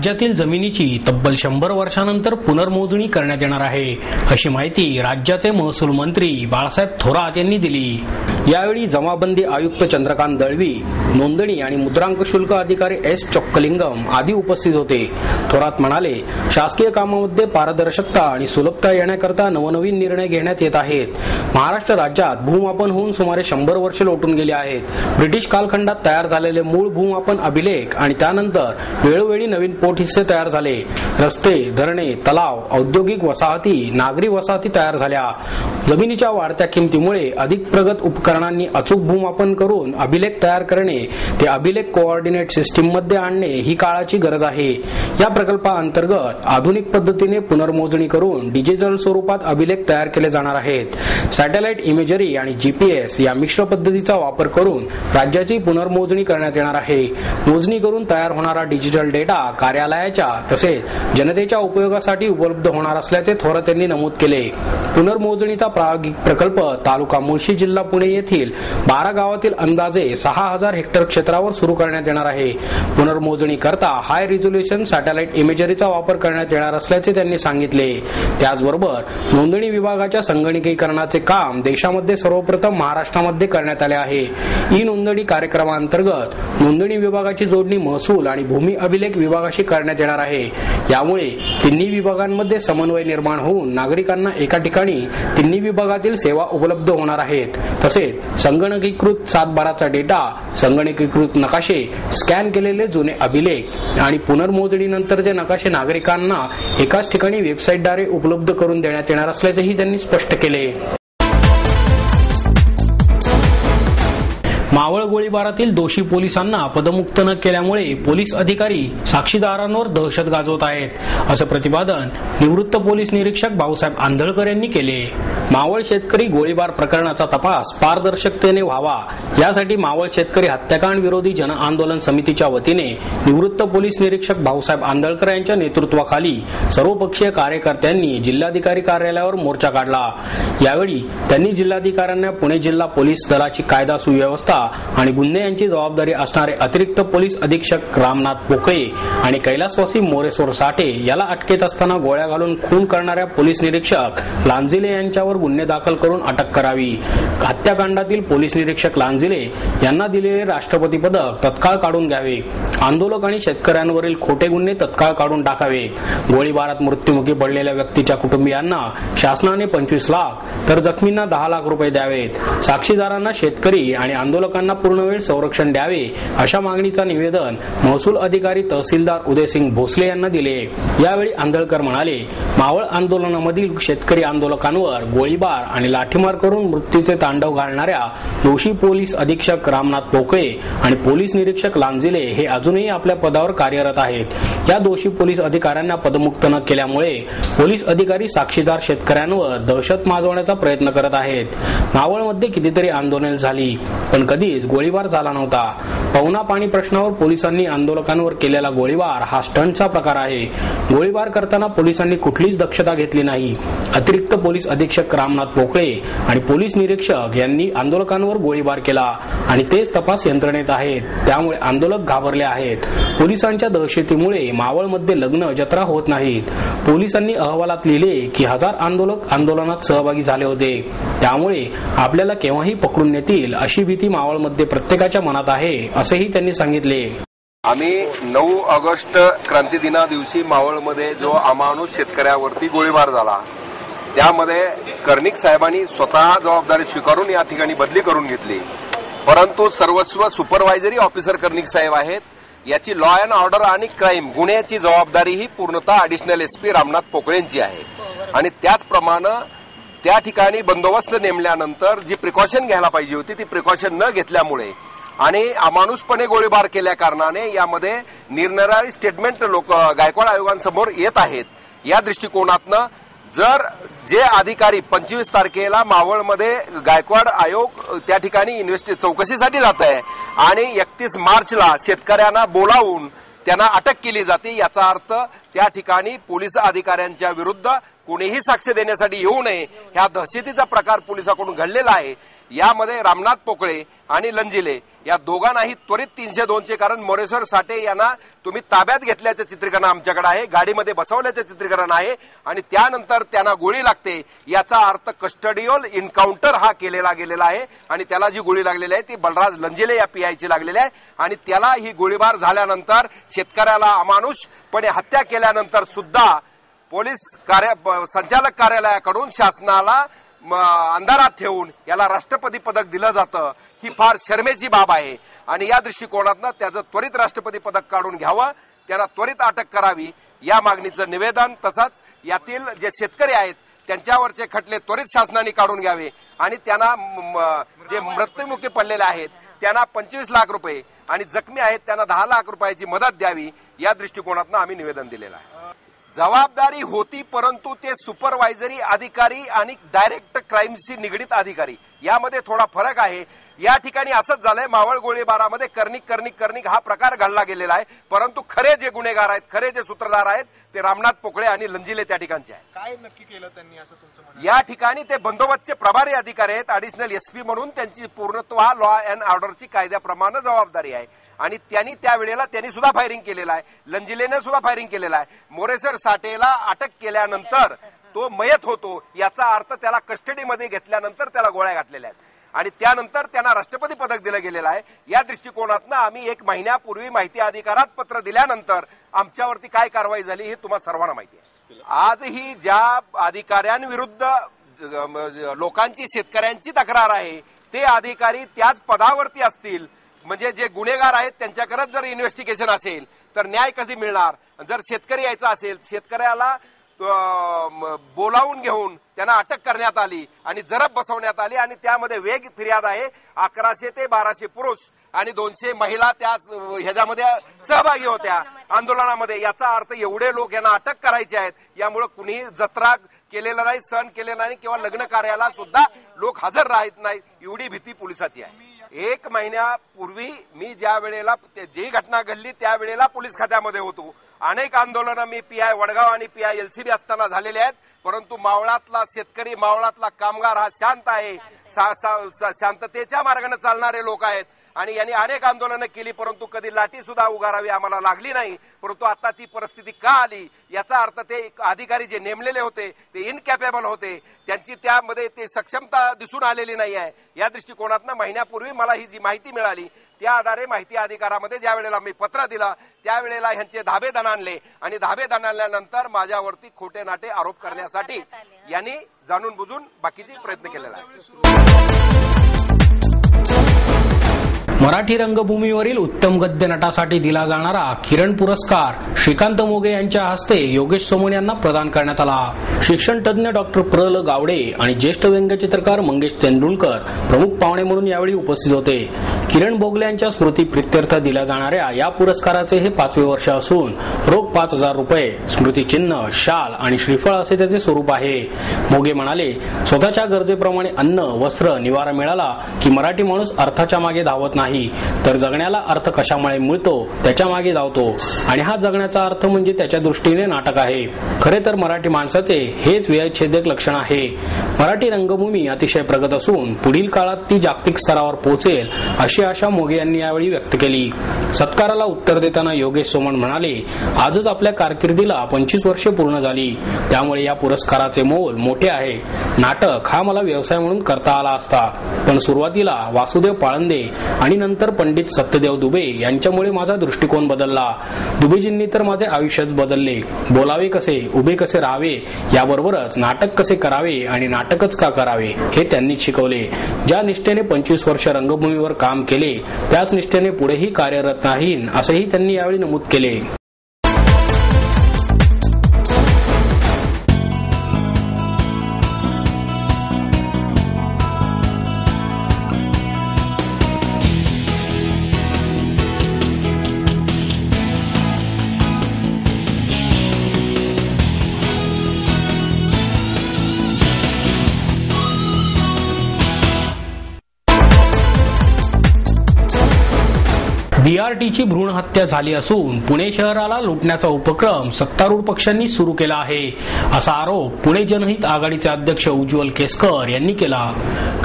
राज्यातील जमिनीची तब्बल 100 वर्षांनंतर पुनर्मोजणी करण्यात येणार आहे, अशी माहिती राज्याचे महसूल मंत्री बाळासाहेब थोरात यांनी दिली। यावेळी जमाबंदी आयुक्त चंद्रकांत दळवी, नोंदणी आणि मुद्रांक शुल्क अधिकारी एस चोक्कलिंगम आदी उपस्थित होते। थोरात म्हणाले, शासकीय कामामध्ये पारदर्शकता आणि सुलभता येण्याकरता नवनवीन निर्णय घेण्यात येत आहेत। महाराष्ट्र राज्यात भूमापन होऊन सुमारे 100 वर्षे लोटून गेली आहेत। ब्रिटिश कालखंडात तयार झालेले मूळ भूमापन अभिलेख आणि त्यानंतर वेळोवेळी नवीन पोटहिस्से तयार झाले। रस्ते, धरणे, तलाव, औद्योगिक वसाहती, नागरी वसाहती तयार झाल्या। जमिनीच्या वाढत्या किमतीमुळे अधिक प्रगत उपकरणांनी अचूक भूमापन करून अभिलेख तयार करणे, ते अभिलेख कोऑर्डिनेट सिस्टीम मध्ये आणणे ही काळाची गरज आहे। या प्रकल्पाअंतर्गत आधुनिक पद्धतीने पुनर्मोजणी करून डिजिटल स्वरूपात अभिलेख तयार केले जाणार आहेत। सॅटेलाइट इमेजरी आणि जीपीएस या मिश्र पद्धतीचा वापर करून राज्याची पुनर्मोजणी करण्यात येणार आहे। मोजणी करून तयार होणारा डिजिटल डेटा कार्यालयाच्या तसेच जनतेच्या उपयोगासाठी उपलब्ध होणार असल्याचे थोरात यांनी नमूद केले। पुनर्मोजणीचा प्रायोगिक प्रकल्प तालुका मुळशी, जिल्हा पुणे येथील 12 गावातील अंदाजे 6000 हेक्टर क्षेत्रावर सुरू करण्यात येणार आहे। पुनर्मोजणी करता हाय रिझोल्यूशन सॅटेलाइट इमेजरीचा वापर करण्यात येणार असल्याचे त्यांनी सांगितले। त्याचबरोबर नोंदणी विभागाच्या संगणकीकरणाचे काम देशामध्ये सर्वप्रथम महाराष्ट्रामध्ये करण्यात आले आहे। ई नोंदणी कार्यक्रमांतर्गत नोंदणी विभागाची जोडणी महसूल आणि भूमी अभिलेख विभागाशी करण्यात येणार आहे। यामुळे तिन्ही विभागांमध्ये समन्वय निर्माण होऊन नागरिकांना एका ठिकाणी तिन्ही विभागातील सेवा उपलब्ध होणार आहेत। तसेच संगणकीकृत सातबाराचा डेटा, संगणकीकृत नकाशे, स्कॅन केलेले जुने अभिलेख आणि पुनर्मोजणीनंतरचे नकाशे नागरिकांना एकाच ठिकाणी वेबसाईटद्वारे उपलब्ध करून देण्यात येणार असल्याचेही त्यांनी स्पष्ट केले। मावळ गोळीबारातील दोषी पोलिसांना पदमुक्त न केल्यामुळे पोलीस अधिकारी साक्षीदारांवर दहशत गाजवत आहेत, असं प्रतिपादन निवृत्त पोलीस निरीक्षक भाऊसाहेब आंधळकर यांनी केले। मावळ शेतकरी गोळीबार प्रकरणाचा तपास पारदर्शकतेने व्हावा यासाठी मावळ शेतकरी हत्याकांड विरोधी जन आंदोलन समितीच्या वतीने निवृत्त पोलीस निरीक्षक भाऊसाहेब आंधळकर यांच्या नेतृत्वाखाली सर्वपक्षीय कार्यकर्त्यांनी जिल्हाधिकारी कार्यालयावर मोर्चा काढला। यावेळी त्यांनी जिल्हाधिकाऱ्यांना पुणे जिल्हा पोलीस दलाची कायदा सुव्यवस्था आणि गुन्हे यांची जबाबदारी असणारे अतिरिक्त पोलीस अधीक्षक रामनाथ पोकळे आणि कैलासवासी मोरेश्वर साठे याला अटकेत असताना गोळ्या घालून खून करणाऱ्या पोलीस निरीक्षक लांजिले यांच्यावर गुन्हे दाखल करून अटक करावी। हत्याकांडातील पोलीस निरीक्षक लांजिले यांना दिलेले राष्ट्रपती पदक तत्काळ काढून घ्यावे। आंदोलक आणि शेतकऱ्यांवरील खोटे गुन्हे तत्काळ काढून टाकावे। गोळीबारात मृत्युमुखी पडलेल्या व्यक्तीच्या कुटुंबियांना शासनाने 25 लाख तर जखमींना 10 लाख रुपये द्यावेत। साक्षीदारांना शेतकरी आणि आंदोलकांना पूर्णवेळ संरक्षण द्यावे अशा मागणीचा निवेदन महसूल अधिकारी तहसीलदार उदयसिंग भोसले यांना दिले। यावेळी आंधळकर म्हणाले, मावळ आंदोलनामधील शेतकरी आंदोलकांवर गोळीबार आणि लाठीमार करून मृत्यूचे तांडव घालणाऱ्या दोषी पोलीस अधीक्षक रामनाथ पोकळे आणि पोलीस निरीक्षक लांजिले हे अजूनही आपल्या पदावर कार्यरत आहेत। या दोषी पोलीस अधिकाऱ्यांना पदमुक्त न केल्यामुळे पोलीस अधिकारी साक्षीदार शेतकऱ्यांवर दहशत माजवण्याचा प्रयत्न करत आहेत। मावळमध्ये कितीतरी आंदोलने झाली पण कधीच गोळीबार झाला नव्हता। पवना पाणी प्रश्नावर पोलिसांनी आंदोलकांवर केलेला गोळीबार हा स्टंटचा प्रकार आहे। गोळीबार करताना पोलिसांनी कुठलीच दक्षता घेतली नाही। अतिरिक्त पोलीस अधीक्षक रामनाथ पोकळे आणि पोलीस निरीक्षक यांनी आंदोलकांवर गोळीबार केला आणि तेच तपास यंत्रणेत आहेत। त्यामुळे आंदोलक घाबरले आहेत। पोलिसांच्या दहशतीमुळे मावळमध्ये लग्न जत्रा होत नाहीत। पोलिसांनी अहवालात लिहिले की 1000 आंदोलक आंदोलनात सहभागी झाले होते, त्यामुळे आपल्याला केव्हाही पकडून नेतील अशी भीती मावळमध्ये प्रत्येकाच्या मनात आहे, असेही त्यांनी सांगितले। आम्ही 9 ऑगस्ट क्रांती दिना दिवशी मावळमध्ये जो अमानुष शेतकऱ्यावरती गोळीबार झाला त्यामध्ये कर्णिक साहेबांनी स्वतः जबाबदारी स्वीकारून या ठिकाणी बदली करून घेतली, परंतु सर्वस्व सुपरवायझरी ऑफिसर कर्णिक साहेब आहेत। याची लॉ अँड ऑर्डर आणि क्राईम गुन्ह्याची जबाबदारी ही पूर्णतः ऍडिशनल एसपी रामनाथ पोकळेंची आहे आणि त्याचप्रमाणे त्या ठिकाणी बंदोबस्त नेमल्यानंतर जी प्रिकॉशन घ्यायला पाहिजे होती ती प्रिकॉशन न घेतल्यामुळे आणि अमानुषपणे गोळीबार केल्या कारणाने यामध्ये निरनिराळी स्टेटमेंट लोक गायकवाड आयोगांसमोर येत आहेत। या दृष्टिकोनातनं जर जे अधिकारी 25 तारखेला मावळमध्ये गायकवाड आयोग त्या ठिकाणी चौकशीसाठी जात आहे आणि 31 मार्चला शेतकऱ्यांना बोलावून त्यांना अटक केली जाते, याचा अर्थ त्या ठिकाणी पोलीस अधिकाऱ्यांच्या विरुद्ध कोणीही साक्ष देण्यासाठी येऊ नये, ह्या दहशतीचा प्रकार पोलिसांकडून घडलेला आहे. यामध्ये रामनाथ पोकळे आणि लंजिले या दोघांनाही त्वरित 302चे, कारण मोरेश्वर साठे यांना तुम्ही ताब्यात घेतल्याचं चित्रीकरण आमच्याकडे आहे, गाडीमध्ये बसवल्याचं चित्रीकरण आहे आणि त्यानंतर त्यांना गोळी लागते. याचा अर्थ कस्टडियल एन्काउंटर हा केलेला गेलेला आहे आणि त्याला जी गोळी लागलेली आहे ती बलराज लंजिले या पीआयची लागलेली आहे आणि त्याला ही गोळीबार झाल्यानंतर शेतकऱ्याला अमानुषपणे हत्या केल्यानंतर सुद्धा पोलीस संचालक कार्यालयाकडून शासनाला अंधारात ठेवून याला राष्ट्रपती पदक दिलं जातं. ही फार शर्मेची बाब आहे आणि या दृष्टिकोनातनं त्याचं त्वरित राष्ट्रपती पदक काढून घ्यावं, त्याला त्वरित अटक करावी या मागणीचं निवेदन. तसंच यातील जे शेतकरी आहेत त्यांच्यावरचे खटले त्वरित शासनाने काढून घ्यावे आणि त्यांना जे मृत्युमुखी पडलेले आहेत त्यांना 25 लाख रुपये आणि जखमी आहेत त्यांना 10 लाख रुपयाची मदत द्यावी या दृष्टिकोनातनं आम्ही निवेदन दिलेलं आहे. जबाबदारी होती, परंतु ते सुपरवायझरी अधिकारी आणि डायरेक्ट क्राईमशी निगडीत अधिकारी यामध्ये थोडा फरक आहे. या ठिकाणी असंच झालंय, मावळ गोळीबारामध्ये कर्णिक हा प्रकार घडला गेलेला आहे, परंतु खरे जे गुन्हेगार आहेत, खरे जे सूत्रधार आहेत ते रामनाथ पोकळे आणि लंजिले त्या ठिकाणचे आहेत. काय नक्की केलं त्यांनी असं तुमचं म्हणणं? या ठिकाणी ते बंदोबस्तचे प्रभारी अधिकारी आहेत, ऍडिशनल एसपी म्हणून त्यांची पूर्णत्व लॉ अँड ऑर्डरची कायद्याप्रमाणे जबाबदारी आहे आणि त्यांनी सुद्धा फायरिंग केलेलं आहे, लंजिलेने सुद्धा फायरिंग केलेलं आहे. मोरेश्वर साठेला अटक केल्यानंतर तो मयत होतो, याचा अर्थ त्याला कस्टडीमध्ये घेतल्यानंतर त्याला गोळ्या घातलेल्या आहेत आणि त्यानंतर त्यांना राष्ट्रपती पदक दिलं गेलेलं आहे. या दृष्टिकोनातनं आम्ही 1 महिन्यापूर्वी माहिती अधिकारात पत्र दिल्यानंतर आमच्यावरती काय कारवाई झाली हे तुम्हाला सर्वांना माहिती आहे. आजही ज्या अधिकाऱ्यांविरुद्ध लोकांची, शेतकऱ्यांची तक्रार आहे ते अधिकारी त्याच पदावरती असतील, म्हणजे जे गुन्हेगार आहेत त्यांच्याकडेच जर इन्व्हेस्टिगेशन असेल तर न्याय कधी मिळणार? जर शेतकरी यायचा असेल, शेतकऱ्याला बोलावून घेऊन त्यांना अटक करण्यात आली आणि जरब बसवण्यात आली आणि त्यामध्ये वेग फिर्याद आहे. 1100 ते 1200 पुरुष आणि 200 महिला त्या ह्याच्यामध्ये सहभागी होत्या आंदोलनामध्ये. याचा अर्थ एवढे लोक यांना अटक करायचे आहेत. यामुळे कुणी जत्रा केलेला नाही, सण केलेला नाही किंवा लग्न कार्याला सुद्धा लोक हजर राहत नाहीत, एवढी भीती पोलिसाची आहे. 1 महिन्यापूर्वी मी ज्या वेळेला जी घटना घडली त्यावेळेला पोलीस खात्यामध्ये होतो. अनेक आंदोलनं मी पीआय वडगाव आणि पीआय एलसीबी असताना झालेले आहेत, परंतु मावळातला शेतकरी, मावळातला कामगार हा शांत आहे, शांततेच्या मार्गाने चालणारे लोक आहेत आणि यांनी अनेक आंदोलनं केली, परंतु कधी लाठी सुद्धा उगारावी आम्हाला लागली नाही. परंतु आता ती परिस्थिती का आली? याचा अर्थ ते अधिकारी जे नेमलेले होते ते इनकॅपेबल होते, त्यांची त्यामध्ये ते सक्षमता दिसून आलेली नाही आहे. या दृष्टिकोनातनं महिन्यापूर्वी मला ही जी माहिती मिळाली त्या आधारे माहिती अधिकारामध्ये ज्या वेळेला मी पत्र दिलं त्यावेळेला ह्यांचे धाबे दणाणले आणि धाबे दणाणल्यानंतर माझ्यावरती खोटे नाटे आरोप करण्यासाठी यांनी जाणून बुजून बाकीचे प्रयत्न केलेला आहे. मराठी रंगभूमीवरील उत्तम गद्य नटासाठी दिला जाणारा किरण पुरस्कार श्रीकांत मोगे यांच्या हस्ते योगेश सोमण यांना प्रदान करण्यात आला. शिक्षण तज्ञ डॉक्टर प्र.ल. गावडे आणि ज्येष्ठ व्यंगचित्रकार मंगेश तेंडुलकर प्रमुख पाहुणे म्हणून यावेळी उपस्थित होते. किरण बोगले यांच्या स्मृती प्रित्यर्थ दिल्या जाणाऱ्या या पुरस्काराचे हे 5वे वर्ष असून रोख 5,000 रुपये, स्मृतिचिन्ह, शाल आणि श्रीफळ असे त्याचे स्वरूप आहे. मोगे म्हणाले, स्वतःच्या गरजेप्रमाणे अन्न, वस्त्र, निवारा मिळाला की मराठी माणूस अर्थाच्या मागे धावत नाही, तर जगण्याला अर्थ कशामुळे मिळतो त्याच्या मागे धावतो आणि हा जगण्याचा अर्थ म्हणजे त्याच्या दृष्टीने नाटक आहे. खरे तर मराठी माणसाचे हेच व्ययच्छेदक लक्षण आहे. मराठी रंगभूमी अतिशय प्रगत असून पुढील काळात ती जागतिक स्तरावर पोहोचेल अशी आशा मोगे यांनी यावेळी व्यक्त केली. सत्काराला उत्तर देताना योगेश सोमण म्हणाले, आजच आपल्या कारकिर्दीला 25 वर्षे पूर्ण झाली, त्यामुळे या पुरस्काराचे मोल मोठे आहे. नाटक हा मला व्यवसाय म्हणून करता आला असता, पण सुरुवातीला वासुदेव पाळंदे आणि नंतर पंडित सत्यदेव दुबे यांच्यामुळे माझा दृष्टिकोन बदलला. दुबेजींनी तर माझे आयुष्यच बदलले. बोलावे कसे, उभे कसे राहावे, याबरोबरच नाटक कसे करावे आणि नाटकच का करावे हे त्यांनी शिकवले. ज्या निष्ठेने 25 वर्ष रंगभूमीवर काम केले त्याच निष्ठेने पुढेही कार्यरत राहीन असंही त्यांनी यावेळी नमूद केले. BRTची भ्रूण हत्या झाली असून पुणे शहराला लुटण्याचा उपक्रम सत्तारूढ पक्षांनी सुरू केला आहे असा आरोप पुणे जनहित आघाडीचे अध्यक्ष उज्ज्वल केसकर यांनी केला.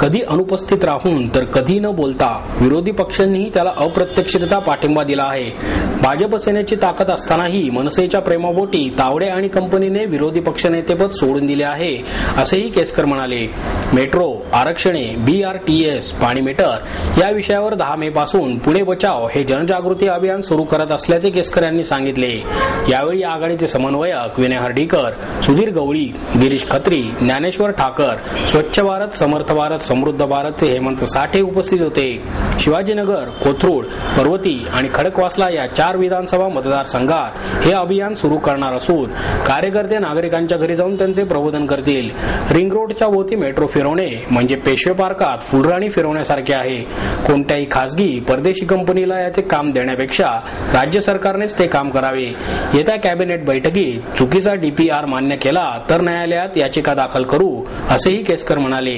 कधी अनुपस्थित राहून तर कधी न बोलता विरोधी पक्षांनीही त्याला अप्रत्यक्षरित्या पाठिंबा दिला आहे. भाजप सेनेची ताकद असतानाही मनसेच्या प्रेमापोटी तावडे आणि कंपनीने विरोधी पक्षनेतेपद सोडून दिले आहे असेही केसकर म्हणाले. मेट्रो, आरक्षणे, BRTS, पाणी मीटर या विषयावर 10 मे पासून पुणे बचाव हे जनजागृती अभियान सुरू करत असल्याचे केसकर यांनी सांगितले. यावेळी आघाडीचे समन्वयक विनय हर्डीकर, सुधीर गवळी, गिरीश खत्री, ज्ञानेश्वर ठाकर, स्वच्छ भारत, समर्थ भारत, समृद्ध भारतचे हेमंत साठे उपस्थित होते. शिवाजीनगर, कोथरूड, पर्वती आणि खडकवासला या 4 विधानसभा मतदारसंघात हे अभियान सुरू करणार असून कार्यकर्ते नागरिकांच्या घरी जाऊन त्यांचे प्रबोधन करतील. रिंग रोडच्या भोवती मेट्रो फिरवणे म्हणजे पेशवे पार्कात फुलराणी फिरवण्यासारखे आहे. कोणत्याही खासगी परदेशी कंपनीला याचे काम देण्यापेक्षा राज्य सरकारनेच ते काम करावे. येत्या कॅबिनेट बैठकीत चुकीचा DPR मान्य केला तर न्यायालयात याचिका दाखल करू असेही केसकर म्हणाले.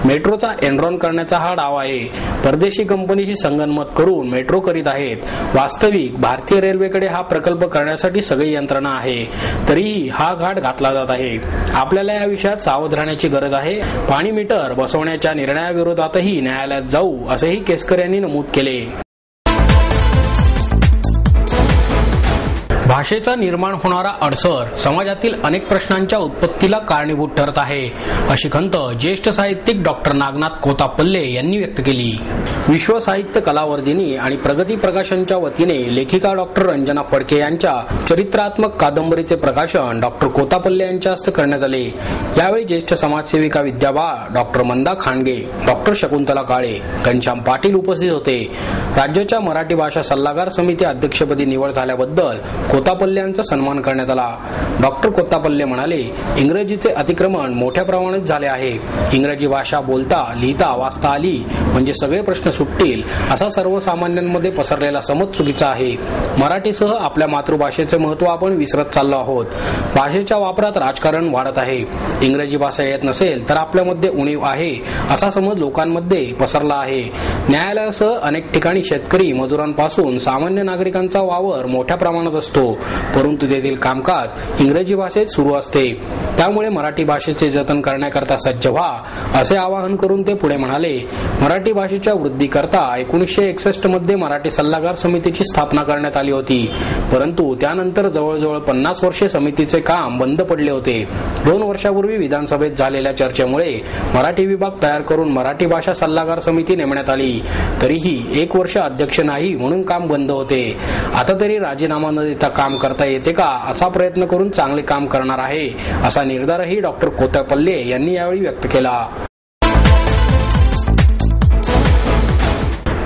मेट्रोचा एनरॉन करण्याचा हा डाव आहे. परदेशी कंपनीशी संगनमत करून मेट्रो करीत आहेत. वास्तविक भारतीय रेल्वेकडे हा प्रकल्प करण्यासाठी सगळी यंत्रणा आहे. तरीही हा घाट घातला जात आहे. आपल्याला या विषयात सावध राहण्याची गरज आहे. पाणी मीटर बसवण्याच्या निर्णयाविरोधातही न्यायालयात जाऊ असेही केसकर यांनी नमूद केले. भाषेचा निर्माण होणारा अडसर समाजातील अनेक प्रश्नांच्या उत्पत्तीला कारणीभूत ठरत आहे अशी खंत ज्येष्ठ साहित्यिक डॉक्टर नागनाथ कोतापल्ले यांनी व्यक्त केली. विश्व साहित्य कलावर्धिनी आणि प्रगती प्रकाशनच्या वतीने लेखिका डॉक्टर रंजना फडके यांच्या चरित्रात्मक कादंबरीचे प्रकाशन डॉक्टर कोतापल्ले यांच्या हस्ते करण्यात आले. यावेळी ज्येष्ठ समाजसेविका विद्याबा, डॉक्टर मंदा खांडगे, डॉक्टर शकुंतला काळे, घनश्याम पाटील उपस्थित होते. राज्याच्या मराठी भाषा सल्लागार समिती अध्यक्षपदी निवड झाल्याबद्दल कोतापल्ले यांचा सन्मान करण्यात आला. डॉक्टर कोतापल्ले म्हणाले, इंग्रजीचे अतिक्रमण मोठ्या प्रमाणात झाले आहे. इंग्रजी भाषा बोलता, लिहिता, वाचता आली म्हणजे सगळे प्रश्न सुटतील असा सर्वसामान्यांमध्ये पसरलेला समज चुकीचा आहे. मराठीसह आपल्या मातृभाषेचे महत्त्व आपण विसरत चाललो आहोत. भाषेच्या वापरात राजकारण वाढत आहे. इंग्रजी भाषा येत नसेल तर आपल्यामध्ये उणीव आहे असा समज लोकांमध्ये पसरला आहे. न्यायालयासह अनेक ठिकाणी शेतकरी मजुरांपासून सामान्य नागरिकांचा वावर मोठ्या प्रमाणात असतो, परंतु तेथील कामकाज इंग्रजी भाषेत सुरू असते. त्यामुळे मराठी भाषेचे जतन करण्याकरता सज्ज व्हा असे आवाहन करून ते पुढे म्हणाले, मराठी भाषेच्या वृद्धीकरता 1961 मध्ये मराठी सल्लागार समितीची स्थापना करण्यात आली होती, परंतु त्यानंतर जवळजवळ 50 वर्षे समितीचे काम बंद पडले होते. 2 वर्षापूर्वी विधानसभेत झालेल्या चर्चेमुळे मराठी विभाग तयार करून मराठी भाषा सल्लागार समिती नेमण्यात आली. तरीही 1 वर्ष अध्यक्ष नाही म्हणून काम बंद होते. आता तरी राजीनामा न देता काम करता येते का असा प्रयत्न करून चांगले काम करणार आहे असा निर्धारही डॉक्टर कोतापल्ले यांनी यावेळी व्यक्त केला.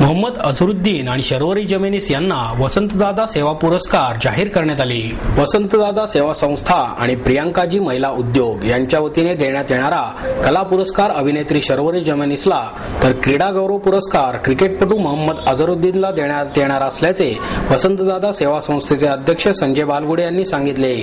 मोहम्मद अझरुद्दीन आणि शर्वरी जमेनीस यांना वसंतदादा सेवा पुरस्कार जाहीर करण्यात आले. वसंतदादा सेवा संस्था आणि प्रियांकाजी महिला उद्योग यांच्या वतीने देण्यात येणारा कला पुरस्कार अभिनेत्री शर्वरी जमेनीसला तर क्रीडा गौरव पुरस्कार क्रिकेटपटू मोहम्मद अझरुद्दीनला देण्यात येणार असल्याचे वसंतदादा सेवा संस्थेचे अध्यक्ष संजय बालगुडे यांनी सांगितले.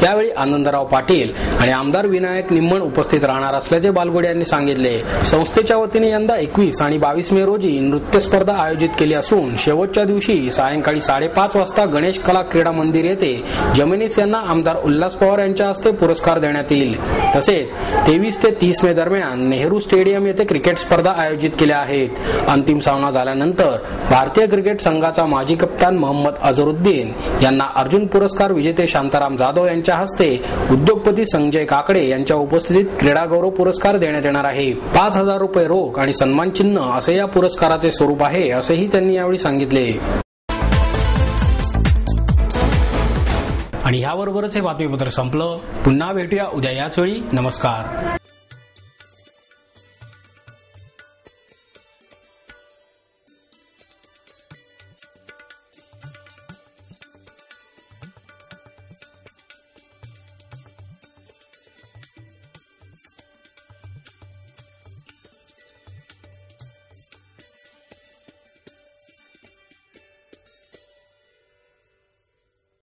यावेळी आनंदराव पाटील आणि आमदार विनायक निम्मण उपस्थित राहणार असल्याचे बालगुडे यांनी सांगितले. संस्थेच्या वतीने यंदा 21 आणि 22 मे रोजी नृत्य स्पर्धा आयोजित केली असून शेवटच्या दिवशी सायंकाळी 5:30 वाजता गणेश कला क्रीडा मंदिर येथे जमेनीस यांना आमदार उल्हास पवार यांच्या हस्ते पुरस्कार देण्यात येईल. तसेच 23 ते 30 मे दरम्यान नेहरू स्टेडियम येथे क्रिकेट स्पर्धा आयोजित केल्या आहेत. अंतिम सामना झाल्यानंतर भारतीय क्रिकेट संघाचा माजी कप्तान मोहम्मद अझरुद्दीन यांना अर्जुन पुरस्कार विजेते शांताराम जाधव यांच्या हस्ते उद्योगपती संजय काकडे यांच्या उपस्थितीत क्रीडा गौरव पुरस्कार देण्यात येणार आहे. 5,000 रुपये रोख आणि सन्मान चिन्ह असे या पुरस्काराचे स्वरूप आहे असेही त्यांनी यावेळी सांगितले. आणि याबरोबरच हे बातमीपत्र संपलं. पुन्हा भेटूया उद्या याच वेळी. नमस्कार.